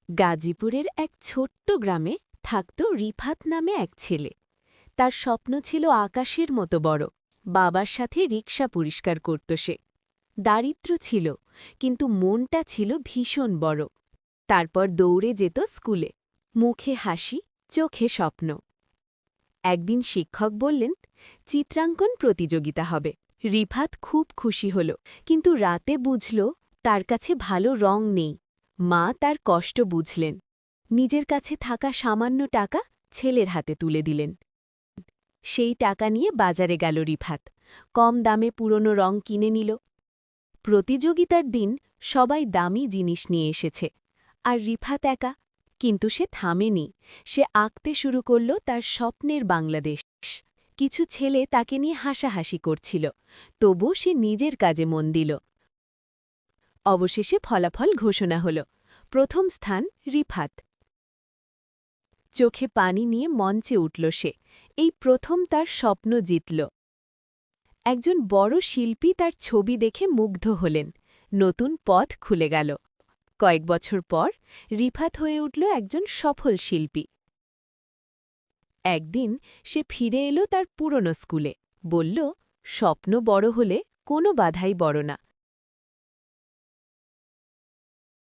গাজীপুরের এক ছোট্ট গ্রামে থাকত রিফাত নামে এক ছেলে। তার স্বপ্ন ছিল আকাশের মতো বড়। বাবার সাথে রিকশা পরিষ্কার করত সে। দারিদ্র্য ছিল, কিন্তু মনটা ছিল ভীষণ বড়। তারপর দৌড়ে যেত স্কুলে, মুখে হাসি, চোখে স্বপ্ন। একদিন শিক্ষক বললেন, চিত্রাঙ্কন প্রতিযোগিতা হবে। রিফাত খুব খুশি হল, কিন্তু রাতে বুঝল তার কাছে ভালো রং নেই। মা তার কষ্ট বুঝলেন, নিজের কাছে থাকা সামান্য টাকা ছেলের হাতে তুলে দিলেন। সেই টাকা নিয়ে বাজারে গেল রিফাত, কম দামে পুরনো রং কিনে নিল। প্রতিযোগিতার দিন সবাই দামি জিনিস নিয়ে এসেছে, আর রিফাত একা। কিন্তু সে থামেনি, সে আঁকতে শুরু করল তার স্বপ্নের বাংলাদেশ। কিছু ছেলে তাকে নিয়ে হাসাহাসি করছিল, তবু সে নিজের কাজে মন দিল। অবশেষে ফলাফল ঘোষণা হল, প্রথম স্থান রিফাত। চোখে পানি নিয়ে মঞ্চে উঠল সে, এই প্রথম তার স্বপ্ন জিতল। একজন বড় শিল্পী তার ছবি দেখে মুগ্ধ হলেন, নতুন পথ খুলে গেল। কয়েক বছর পর রিফাত হয়ে উঠল একজন সফল শিল্পী। একদিন সে ফিরে এলো তার পুরনো স্কুলে, বলল, স্বপ্ন বড় হলে কোনো বাধাই বড় না।